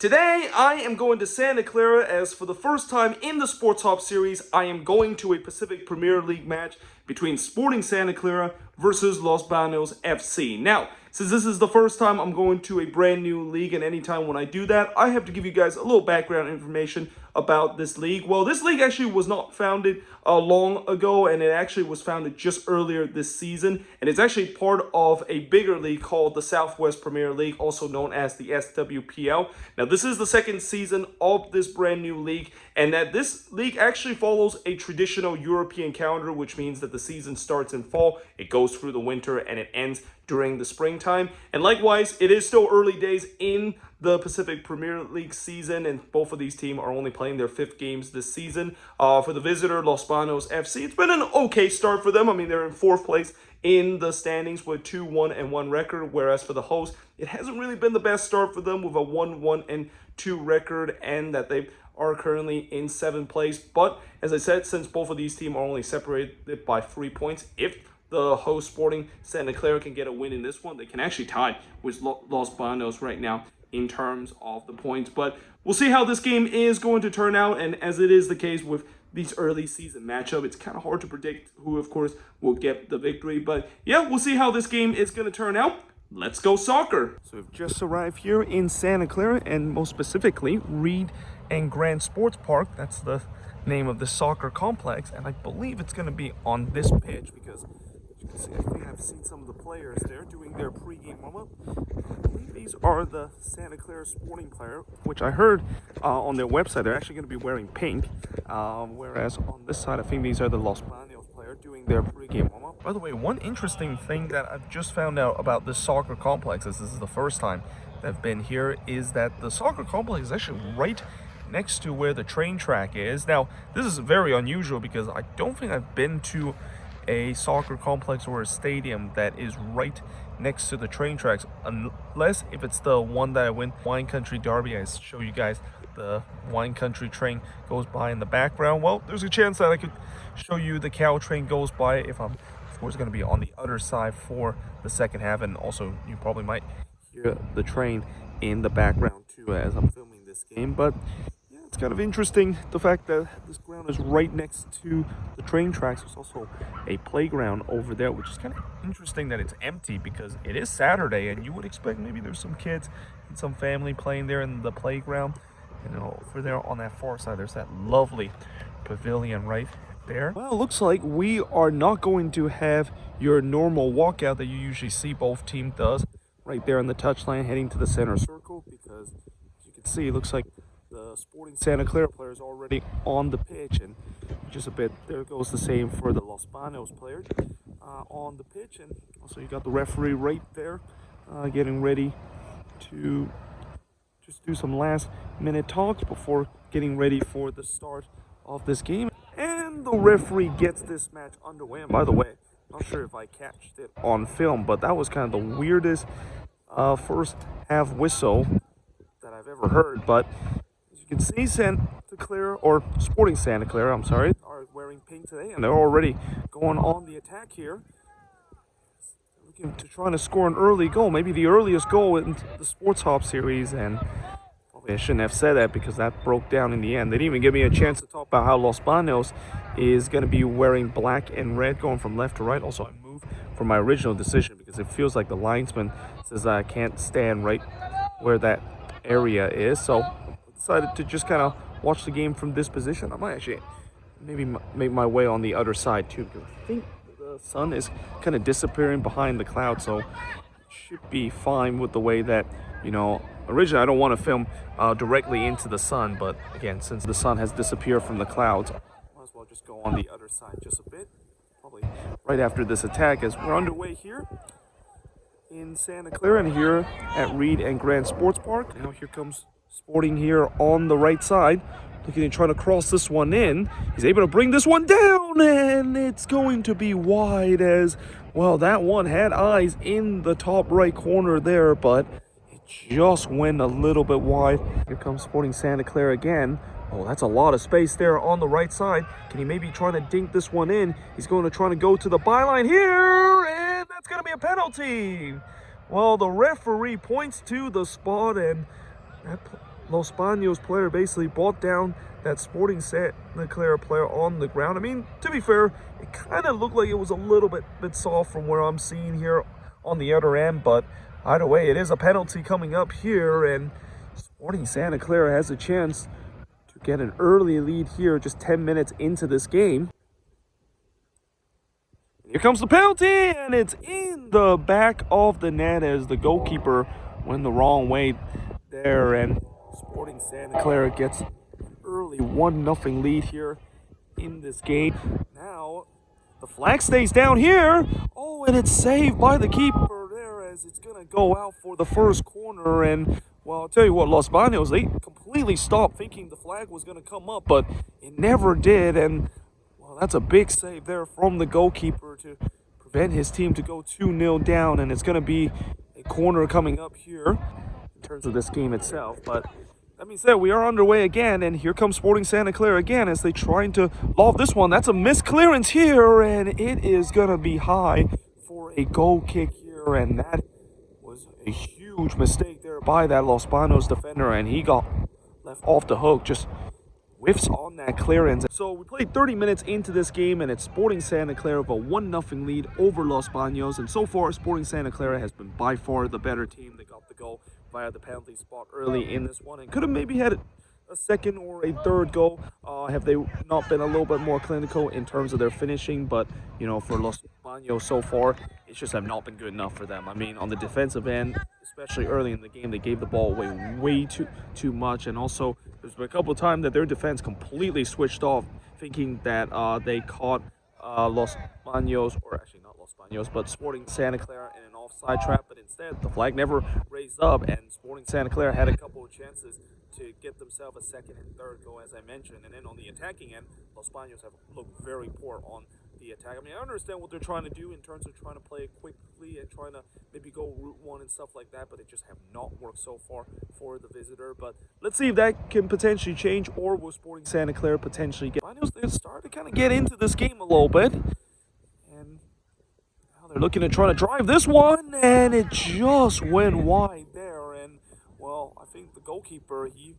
Today, I am going to Santa Clara as for the first time in the Sporthop series, I am going to a Pacific Premier League match between Sporting Santa Clara versus Los Banos FC. Now, since this is the first time I'm going to a brand new league, and anytime when I do that, I have to give you guys a little background information about this league. Well, this league actually was not founded long ago, and it actually was founded just earlier this season, and it's actually part of a bigger league called the Southwest Premier League, also known as the SWPL. Now, this is the second season of this brand new league, and that this league actually follows a traditional European calendar, which means that the season starts in fall, it goes through the winter, and it ends during the springtime. And likewise, it is still early days in the Pacific Premier League season, and both of these teams are only playing their 5th games this season. For the visitor, Los Banos FC, it's been an okay start for them. I mean, they're in 4th place in the standings with 2-1-1 record, whereas for the host, it hasn't really been the best start for them with a 1-1-2 record, and that they are currently in 7th place. But as I said, since both of these teams are only separated by 3 points, if the host Sporting Santa Clara can get a win in this one, they can actually tie with Los Banos right now in terms of the points. But we'll see how this game is going to turn out, and as it is the case with these early season matchup, it's kind of hard to predict who, of course, will get the victory. But yeah, we'll see how this game is going to turn out. Let's go soccer. So we've just arrived here in Santa Clara, and most specifically, Reed and Grand Sportspark. That's the name of the soccer complex, and I believe it's going to be on this pitch because I think I've seen some of the players there doing their pre-game warm-up. I believe these are the Santa Clara Sporting player, which I heard on their website they're actually going to be wearing pink, whereas on this side I think these are the Los Banos player doing their pre-game warm-up. By the way, one interesting thing that I've just found out about this soccer complex, as this is the first time that I've been here, is that the soccer complex is actually right next to where the train track is. Now, this is very unusual because I don't think I've been to a soccer complex or a stadium that is right next to the train tracks, unless if it's the one that I went Wine Country Derby. I show you guys the Wine Country train goes by in the background. Well, there's a chance that I could show you the cow train goes by if I'm, of course, going to be on the other side for the second half, and also you probably might hear the train in the background too as I'm filming this game. But it's kind of interesting, the fact that this ground is right next to the train tracks. There's also a playground over there, which is kind of interesting that it's empty because it is Saturday, and you would expect maybe there's some kids and some family playing there in the playground. And over there on that far side, there's that lovely pavilion right there. Well, it looks like we are not going to have your normal walkout that you usually see both teams does right there on the touchline heading to the center circle, because as you can see, it looks like the Sporting Santa Clara player is already on the pitch, and just a bit there goes the same for the Los Banos player on the pitch. And also you got the referee right there getting ready to just do some last minute talks before getting ready for the start of this game. And the referee gets this match underway. And by the way, not sure if I catched it on film, but that was kind of the weirdest first half whistle that I've ever heard. But you can see Santa Clara, or Sporting Santa Clara, I'm sorry, are wearing pink today, and they're already going on the attack here, looking to try to score an early goal, maybe the earliest goal in the Sportshop series. And probably I shouldn't have said that because that broke down in the end. They didn't even give me a chance to talk about how Los Banos is going to be wearing black and red going from left to right. Also, I moved from my original decision because it feels like the linesman says I can't stand right where that area is, so decided to just kind of watch the game from this position. I might actually maybe make my way on the other side too, because I think the sun is kind of disappearing behind the clouds, so it should be fine with the way that, you know, originally I don't want to film directly into the sun, but again, since the sun has disappeared from the clouds, I might as well just go on the other side just a bit, probably right after this attack, as we're underway here in Santa Clara and here at Reed and Grand Sportspark. Now here comes Sporting here on the right side, looking to try to cross this one in. He's able to bring this one down, and it's going to be wide, as well. That one had eyes in the top right corner there, but it just went a little bit wide. Here comes Sporting Santa Clara again. Oh, that's a lot of space there on the right side. Can he maybe try to dink this one in? He's going to try to go to the byline here, and that's going to be a penalty. Well, the referee points to the spot, and that Los Banos player basically brought down that Sporting Santa Clara player on the ground. I mean, to be fair, it kind of looked like it was a little bit soft from where I'm seeing here on the other end, but either way, it is a penalty coming up here, and Sporting Santa Clara has a chance to get an early lead here just 10 minutes into this game. Here comes the penalty, and it's in the back of the net as the goalkeeper went the wrong way there, and Sporting Santa Clara gets an early 1-0 lead here in this game. Now, the flag stays down here. Oh, and it's saved by the keeper there as it's going to go out for the first corner. And, well, I'll tell you what, Los Banos, they completely stopped thinking the flag was going to come up, but it never did. And, well, that's a big save there from the goalkeeper to prevent his team to go 2-0 down. And it's going to be a corner coming up here in terms of this game itself. But that being said, we are underway again, and here comes Sporting Santa Clara again as they trying to lob this one. That's a missed clearance here, and it is going to be high for a goal kick here, and that was a huge mistake there by that Los Banos defender, and he got left off the hook, just whiffs on that clearance. So we played 30 minutes into this game, and it's Sporting Santa Clara with a 1-0 lead over Los Banos, and so far Sporting Santa Clara has been by far the better team. They got the goal via the penalty spot early in this one and could have maybe had a second or a third goal have they not been a little bit more clinical in terms of their finishing. But you know, for Los Banos so far, it's just have not been good enough for them. I mean, on the defensive end, especially early in the game, they gave the ball away way too much, and also there's been a couple of times that their defense completely switched off, thinking that they caught Los Banos, or actually not Los Banos, but Sporting Santa Clara in an offside trap, but instead the flag never raised up, and Sporting Santa Clara had a couple of chances to get themselves a second and third goal, as I mentioned. And then on the attacking end, Los Banos have looked very poor on the attack. I mean, I understand what they're trying to do in terms of trying to play it quickly and trying to maybe go route one and stuff like that, but it just have not worked so far for the visitor. But let's see if that can potentially change, or will Sporting Santa Clara potentially get... They started to kind of get into this game a little bit, and now they're looking to try to drive this one, and it just went wide there. And, well, I think the goalkeeper, he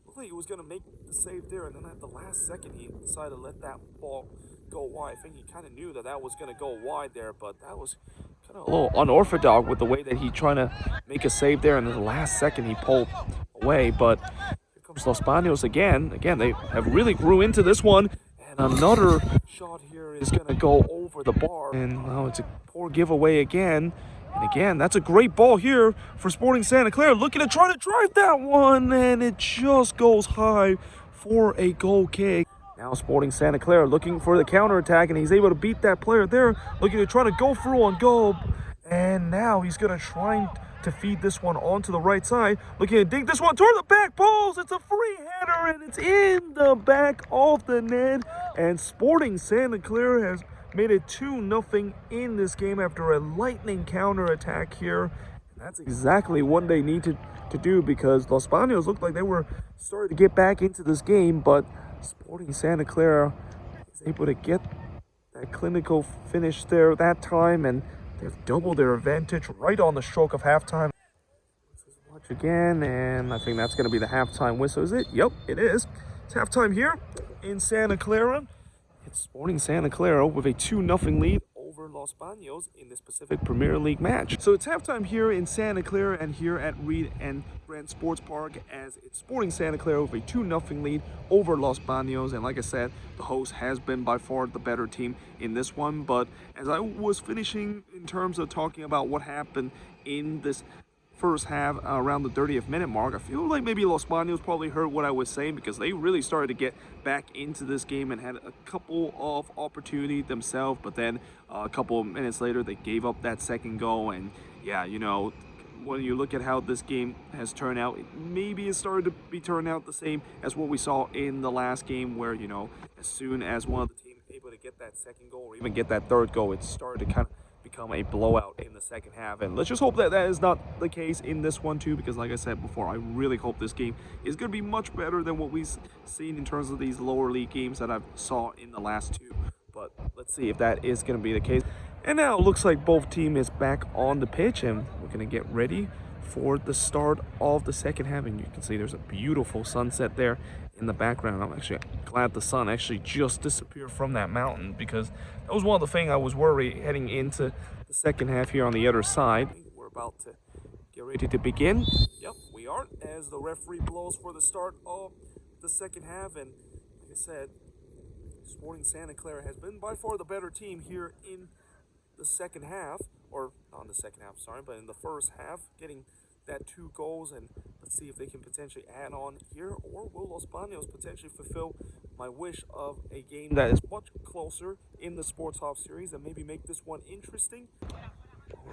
looked like he was going to make the save there, and then at the last second, he decided to let that ball go wide. I think he kind of knew that that was going to go wide there, but that was kind of a little unorthodox with the way that he trying to make a save there, and in the last second, he pulled away. But here comes Los Banos again. Again, they have really grew into this one, and another shot here is going to go over the bar, and well, it's a poor giveaway again. And again, that's a great ball here for Sporting Santa Clara, looking to try to drive that one, and it just goes high for a goal kick. Now Sporting Santa Clara looking for the counterattack, and he's able to beat that player there, looking to try to go through on goal. And now he's going to try to feed this one onto the right side, looking to dig this one toward the back post. It's a free header, and it's in the back of the net. And Sporting Santa Clara has made it 2-0 in this game after a lightning counterattack here. And that's exactly what they need to do, because Los Banos looked like they were starting to get back into this game, but Sporting Santa Clara is able to get that clinical finish there that time, and they've doubled their advantage right on the stroke of halftime. Let's watch again, and I think that's going to be the halftime whistle. Is it? Yep, it is. It's halftime here in Santa Clara. It's Sporting Santa Clara with a 2-0 lead over Los Banos in this Pacific Premier League match. So it's halftime here in Santa Clara and here at Reed and Brand Sportspark, as it's Sporting Santa Clara with a 2-0 lead over Los Banos. And like I said, the host has been by far the better team in this one. But as I was finishing in terms of talking about what happened in this first half around the 30th minute mark, I feel like maybe Los Banos probably heard what I was saying, because they really started to get back into this game and had a couple of opportunities themselves, but then a couple of minutes later they gave up that second goal. And yeah, you know, when you look at how this game has turned out, maybe it started to be turned out the same as what we saw in the last game, where, you know, as soon as one of the teams able to get that second goal or even get that third goal, it started to kind of become a blowout in the second half. And let's just hope that that is not the case in this one too, because like I said before, I really hope this game is going to be much better than what we've seen in terms of these lower league games that I've saw in the last two. But let's see if that is going to be the case. And now it looks like both teams is back on the pitch, and we're going to get ready for the start of the second half. And you can see there's a beautiful sunset there in the background. I'm actually glad the sun actually just disappeared from that mountain, because that was one of the things I was worried heading into the second half here on the other side. We're about to get ready to begin. Yep, we are, as the referee blows for the start of the second half. And like I said, Sporting Santa Clara has been by far the better team here in the second half, or not in the second half, sorry, but in the first half, getting that 2 goals. And let's see if they can potentially add on here, or will Los Banos potentially fulfill my wish of a game that is much closer in the Sportshop series and maybe make this one interesting.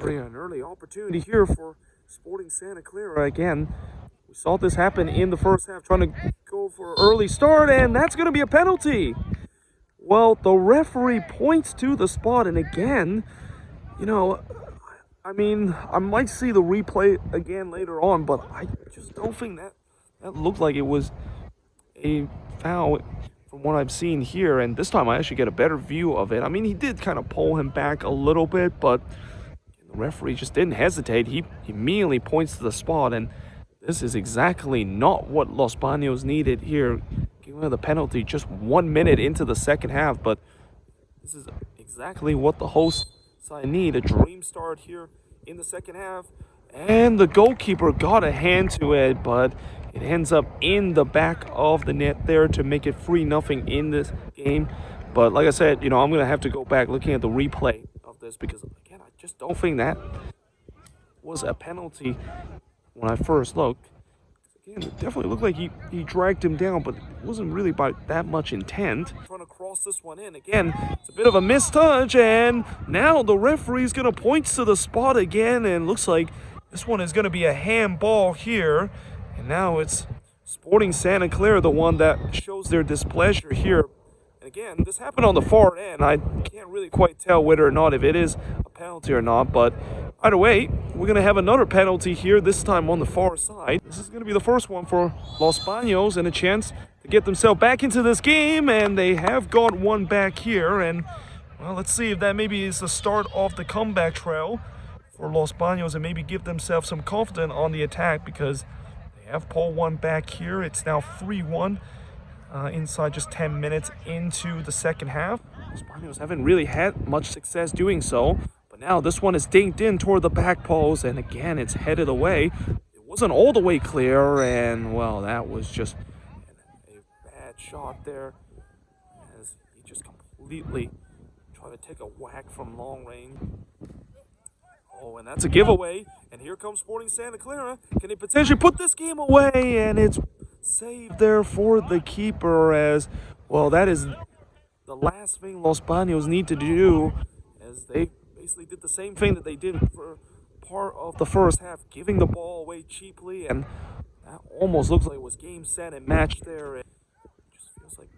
Already an early opportunity here for Sporting Santa Clara. Again, we saw this happen in the first half, trying to go for an early start, and that's going to be a penalty. Well, the referee points to the spot, and again, you know, I mean, I might see the replay again later on, but I just don't think that looked like it was a foul from what I've seen here. And this time I actually get a better view of it. I mean, he did kind of pull him back a little bit, but the referee just didn't hesitate. He immediately points to the spot, and this is exactly not what Los Banos needed here. Giving the penalty just 1 minute into the second half, but this is exactly what the host side need. A dream start here in the second half, and the goalkeeper got a hand to it, but it ends up in the back of the net there to make it 3-0 in this game. But like I said, you know, I'm gonna have to go back looking at the replay of this, because again, I just don't think that was a penalty when I first looked. Again, it definitely looked like he dragged him down, but it wasn't really by that much intent. Trying to cross this one in. Again, it's a bit of a mistouch, and now the referee's going to point to the spot again, and looks like this one is going to be a handball here. And now it's Sporting Santa Clara, the one that shows their displeasure here. And again, this happened on the far end. I can't really quite tell whether or not if it is a penalty or not, but either way, we're going to have another penalty here, this time on the far side. This is going to be the first one for Los Banos, and a chance to get themselves back into this game, and they have got one back here. And well, let's see if that maybe is the start of the comeback trail for Los Banos, and maybe give themselves some confidence on the attack, because they have pulled one back here. It's now 3-1 inside just 10 minutes into the second half. Los Banos haven't really had much success doing so. But now this one is dinked in toward the back post, and again, it's headed away. It wasn't all the way clear, and well, that was just a bad shot there, as he just completely tried to take a whack from long range. Oh, and that's a giveaway, and here comes Sporting Santa Clara. Can they potentially put this game away? And it's saved there for the keeper, as well, that is the last thing Los Banos need to do, as they basically did the same thing that they did for part of the first half, giving the ball away cheaply, and that almost looks like it was game, set, and match there. It just feels like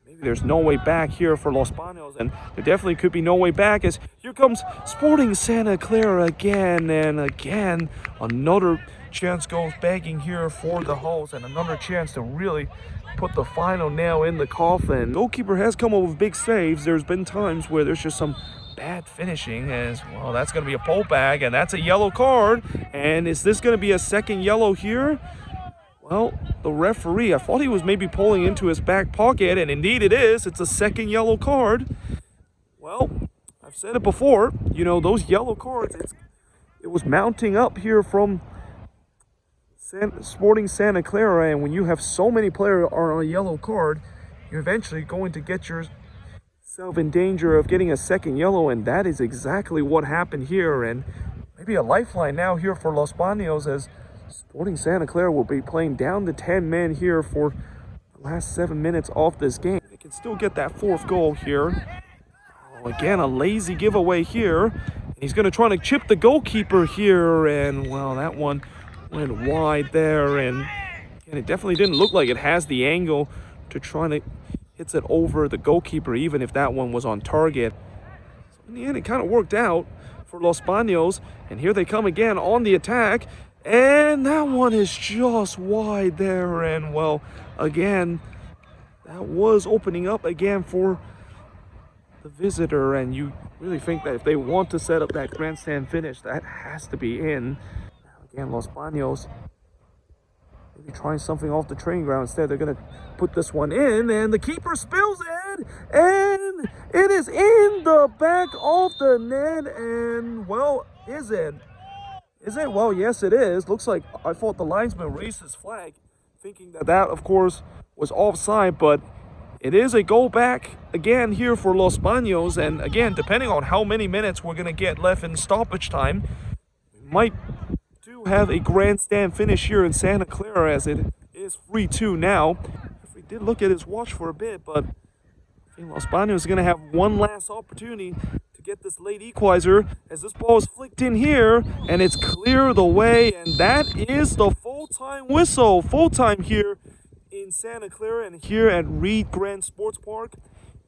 maybe there's no way back here for Los Banos, and there definitely could be no way back, as here comes Sporting Santa Clara again, and again, another chance goes begging here for the host, and another chance to really put the final nail in the coffin. Goalkeeper has come up with big saves. There's been times where there's just some bad finishing, as well. That's going to be a pullback, and that's a yellow card. And is this going to be a second yellow here? Well, the referee, I thought he was maybe pulling into his back pocket, and indeed it is. It's a second yellow card. Well, I've said it before, you know, those yellow cards, it was mounting up here from Sporting Santa Clara, and when you have so many players are on a yellow card, you're eventually going to get yourself in danger of getting a second yellow, and that is exactly what happened here. And maybe a lifeline now here for Los Banos, as Sporting Santa Clara will be playing down to 10 men here for the last 7 minutes of this game. They can still get that fourth goal here. Oh, again, a lazy giveaway here, and he's going to try to chip the goalkeeper here, and well, that one went wide there, and it definitely didn't look like it has the angle to try to hit it over the goalkeeper, even if that one was on target. So in the end, it kind of worked out for Los Banos, and here they come again on the attack, and that one is just wide there, and well, again, that was opening up again for the visitor, and you really think that if they want to set up that grandstand finish, that has to be in. Again, Los Banos maybe trying something off the training ground. Instead, they're going to put this one in, and the keeper spills it, and it is in the back of the net, and, well, is it? Is it? Well, yes, it is. Looks like I thought the linesman raised his flag, thinking that, of course, was offside, but it is a goal back again here for Los Banos, and again, depending on how many minutes we're going to get left in stoppage time, we might do have a grandstand finish here in Santa Clara, as it is 3-2 now. If we did look at his watch for a bit, but I think Los Banos is going to have one last opportunity to get this late equalizer, as this ball is flicked in here, and it's clear the way, and that is the full-time whistle. Full-time here in Santa Clara, and here at Reed Grand Sports Park,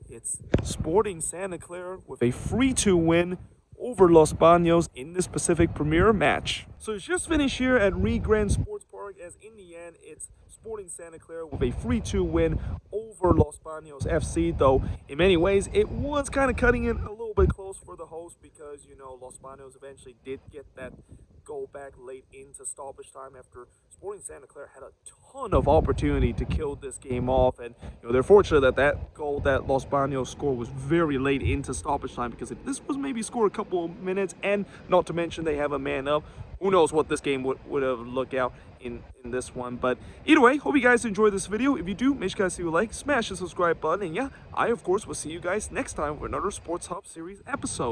it's Sporting Santa Clara with a 3-2 win over Los Banos in this Pacific Premier match. So it's just finished here at Reed Grand Sports Park, as in the end, it's Sporting Santa Clara with a 3-2 win over Los Banos FC, though in many ways it was kind of cutting it a little bit close for the host, because, you know, Los Banos eventually did get that goal back late into stoppage time after Sporting Santa Clara had a ton of opportunity to kill this game off, and you know, they're fortunate that goal that Los Banos scored was very late into stoppage time, because if this was maybe scored a couple of minutes, and not to mention they have a man up, who knows what this game would have looked out in this one. But either way, hope you guys enjoyed this video. If you do, make sure you guys leave a like, smash the subscribe button, and yeah, I of course will see you guys next time for another Sports Hub series episode.